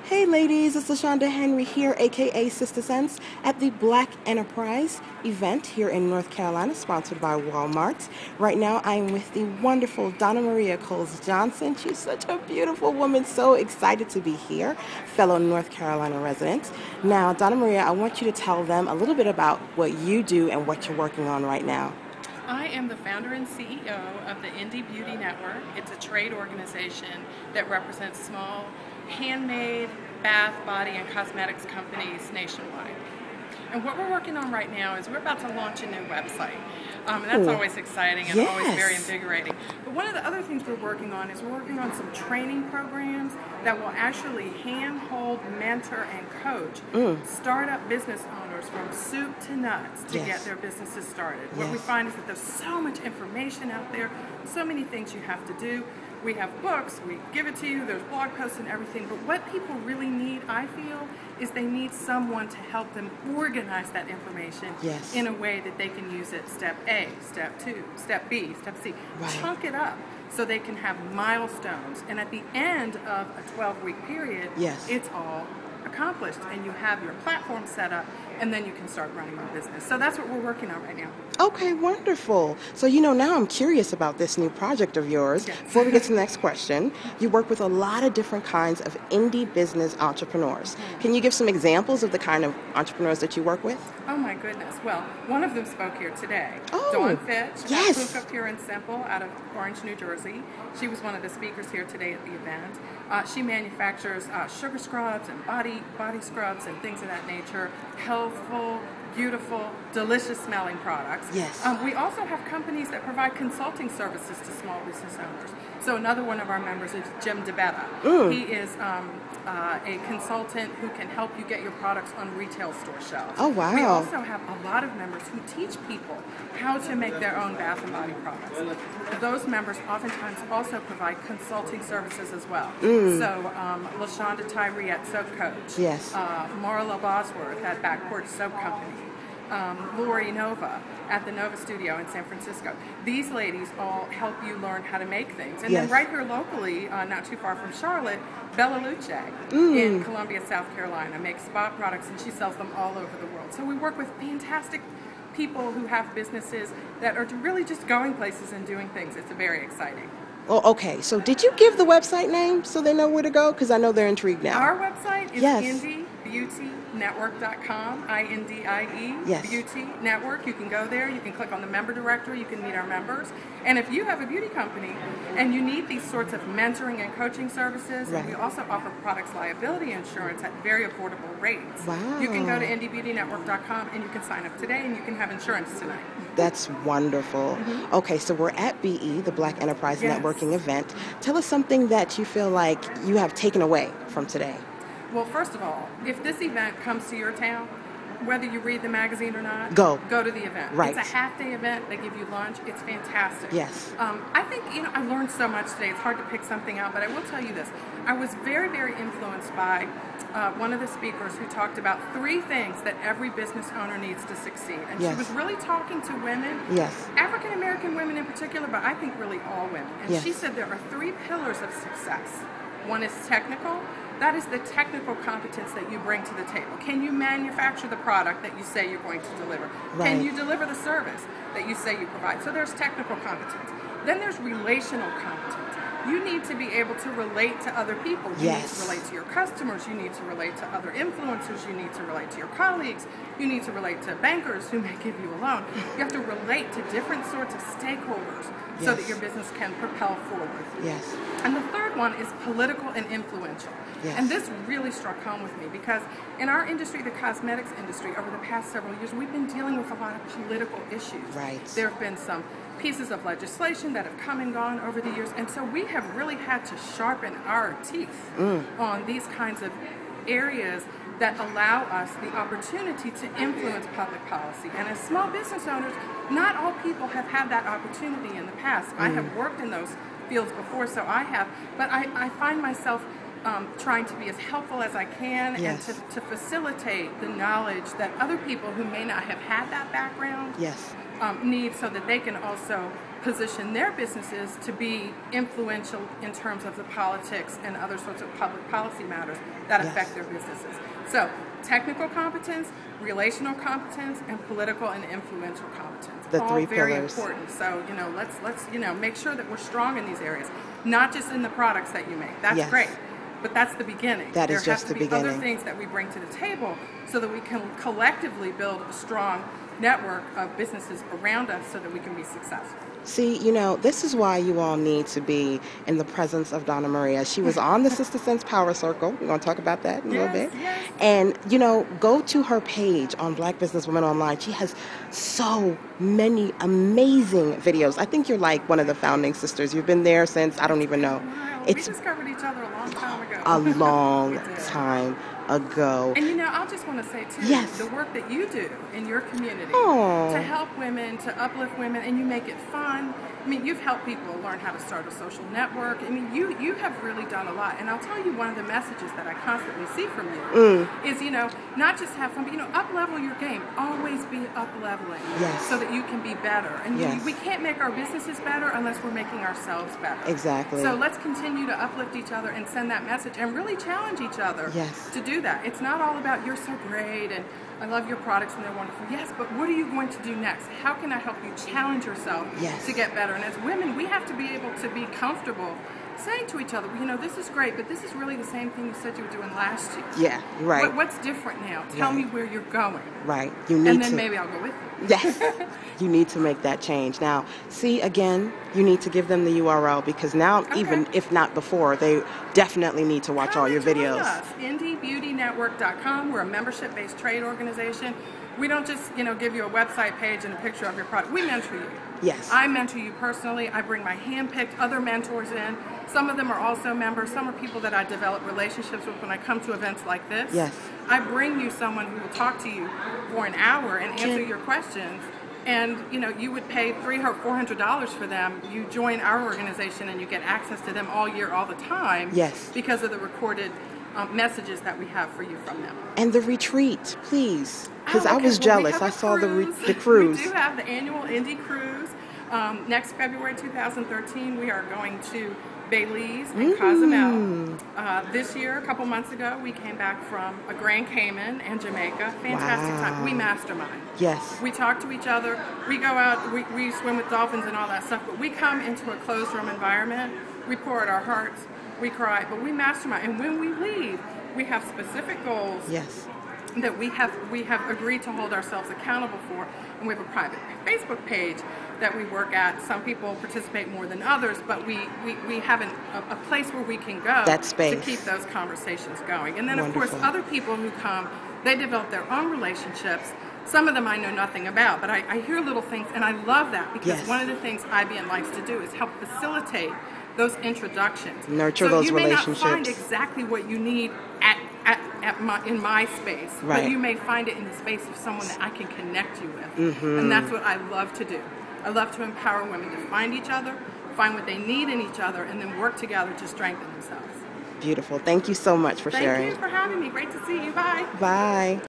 Hey ladies, it's LaShanda Henry here, aka Sister Sense, at the Black Enterprise event here in North Carolina, sponsored by Walmart. Right now I am with the wonderful Donna Maria Coles Johnson. She's such a beautiful woman, so excited to be here, fellow North Carolina resident. Now, Donna Maria, I want you to tell them a little bit about what you do and what you're working on right now. I am the founder and CEO of the Indie Beauty Network. It's a trade organization that represents small, handmade bath, body, and cosmetics companies nationwide. And what we're working on right now is we're about to launch a new website. And that's always exciting and always very invigorating. But one of the other things we're working on is we're working on some training programs that will actually handhold, mentor, and coach startup business owners from soup to nuts to get their businesses started. What we find is that there's so much information out there, so many things you have to do. We have books, we give it to you, there's blog posts and everything, but what people really need, I feel, is they need someone to help them organize that information in a way that they can use it step A, step 2, step B, step C. Chunk it up so they can have milestones. And at the end of a 12-week period, it's all accomplished and you have your platform set up and then you can start running your business. So that's what we're working on right now. Okay, wonderful. So, now I'm curious about this new project of yours. Before we get to the next question, you work with a lot of different kinds of indie business entrepreneurs. Can you give some examples of the kind of entrepreneurs that you work with? Oh my goodness. Well, one of them spoke here today. Oh, Donna Cook Pure and Simple out of Orange, New Jersey. She was one of the speakers here today at the event. She manufactures sugar scrubs and body scrubs and things of that nature. Healthful, beautiful, delicious smelling products. We also have companies that provide consulting services to small business owners. So another one of our members is Jim DeBetta. He is a consultant who can help you get your products on retail store shelves. Oh, wow. We also have a lot of members who teach people how to make their own bath and body products. Those members oftentimes also provide consulting services as well. So LaShanda Tyree at Soap Coach. Marla Bosworth at Backport Soap Company. Lori Nova at the Nova Studio in San Francisco. These ladies all help you learn how to make things. And then right here locally, not too far from Charlotte, Bella Luce in Columbia, South Carolina makes spa products and she sells them all over the world. So we work with fantastic people who have businesses that are really just going places and doing things. It's very exciting. Oh, okay. So did you give the website name so they know where to go? Because I know they're intrigued now. Our website is indiebeautynetwork.com, I-N-D-I-E, Beauty Network. You can go there. You can click on the member directory. You can meet our members. And if you have a beauty company and you need these sorts of mentoring and coaching services, we also offer products liability insurance at very affordable rates. You can go to indiebeautynetwork.com and you can sign up today and you can have insurance tonight. That's wonderful. Okay, so we're at BE, the Black Enterprise Networking event. Tell us something that you feel like you have taken away from today. Well, first of all, if this event comes to your town, whether you read the magazine or not, go to the event. It's a half-day event. They give you lunch. It's fantastic. I think, I learned so much today. It's hard to pick something out, but I will tell you this. I was very, very influenced by one of the speakers who talked about 3 things that every business owner needs to succeed. And she was really talking to women, African-American women in particular, but I think really all women. And she said there are 3 pillars of success. One is technical. That is the technical competence that you bring to the table. Can you manufacture the product that you say you're going to deliver? Can you deliver the service that you say you provide? So there's technical competence. Then there's relational competence. You need to be able to relate to other people. You need to relate to your customers. You need to relate to other influencers. You need to relate to your colleagues. You need to relate to bankers who may give you a loan. You have to relate to different sorts of stakeholders so that your business can propel forward. And the third one is political and influential. And this really struck home with me because in our industry, the cosmetics industry, over the past several years, we've been dealing with a lot of political issues. There have been some pieces of legislation that have come and gone over the years, and so we have really had to sharpen our teeth on these kinds of areas that allow us the opportunity to influence public policy. And as small business owners, not all people have had that opportunity in the past. I have worked in those fields before, so I have, but I find myself trying to be as helpful as I can and to facilitate the knowledge that other people who may not have had that background need so that they can also position their businesses to be influential in terms of the politics and other sorts of public policy matters that affect their businesses. So technical competence, relational competence, and political and influential competence. The all three very pillars. Important. So, let's make sure that we're strong in these areas, not just in the products that you make. That's great. But that's the beginning. That is just the beginning. There have to be other things that we bring to the table so that we can collectively build a strong network of businesses around us so that we can be successful. See, this is why you all need to be in the presence of Donna Maria. She was on the Sister Sense Power Circle. We're going to talk about that in a little bit. Yes. And, go to her page on Black Businesswomen Online. She has so many amazing videos. I think you're like one of the founding sisters. You've been there since, I don't even know. We discovered each other a long time ago. A long time ago. And I just want to say too, the work that you do in your community to help women, to uplift women, and you make it fun. I mean, you've helped people learn how to start a social network. I mean, you have really done a lot. And I'll tell you, one of the messages that I constantly see from you is, not just have fun, but, up-level your game. Always be up-leveling so that you can be better. And we can't make our businesses better unless we're making ourselves better. Exactly. So let's continue to uplift each other and send that message and really challenge each other to do that. It's not all about you're so great and I love your products and they're wonderful. Yes, but what are you going to do next? How can I help you challenge yourself to get better? And as women, we have to be able to be comfortable saying to each other, this is great, but this is really the same thing you said you were doing last year. Yeah, right. But what's different now? Tell me where you're going. Right. And then maybe I'll go with you. Yes. You need to make that change. Now, see, again, you need to give them the URL because now, even if not before, they definitely need to watch all your videos. IndieBeautyNetwork.com. We're a membership-based trade organization. We don't just, give you a website page and a picture of your product. We mentor you. Yes. I mentor you personally. I bring my hand-picked other mentors in. Some of them are also members. Some are people that I develop relationships with when I come to events like this. Yes. I bring you someone who will talk to you for an hour and answer your questions. And, you would pay $300 or $400 for them. You join our organization and you get access to them all year, all the time. Yes. Because of the recorded messages that we have for you from them. And the retreat, please. Because I was jealous. I saw the cruise. We do have the annual Indie Cruise. Next February 2013, we are going to Belize and Cozumel. This year, a couple months ago, we came back from Grand Cayman and Jamaica. Fantastic time. We mastermind. Yes. We talk to each other. We go out, we swim with dolphins and all that stuff, but we come into a closed room environment. We pour out our hearts. We cry, but we mastermind. And when we leave, we have specific goals that we have agreed to hold ourselves accountable for. And we have a private Facebook page that we work at. Some people participate more than others, but we have a place where we can go to keep those conversations going. And then, of course, other people who come, they develop their own relationships. Some of them I know nothing about, but I hear little things, and I love that because one of the things IBN likes to do is help facilitate those introductions. Nurture those relationships. You may not find exactly what you need in my space, but you may find it in the space of someone that I can connect you with. And that's what I love to do. I love to empower women to find each other, find what they need in each other, and then work together to strengthen themselves. Beautiful. Thank you so much for sharing. Thank you for having me. Great to see you. Bye. Bye.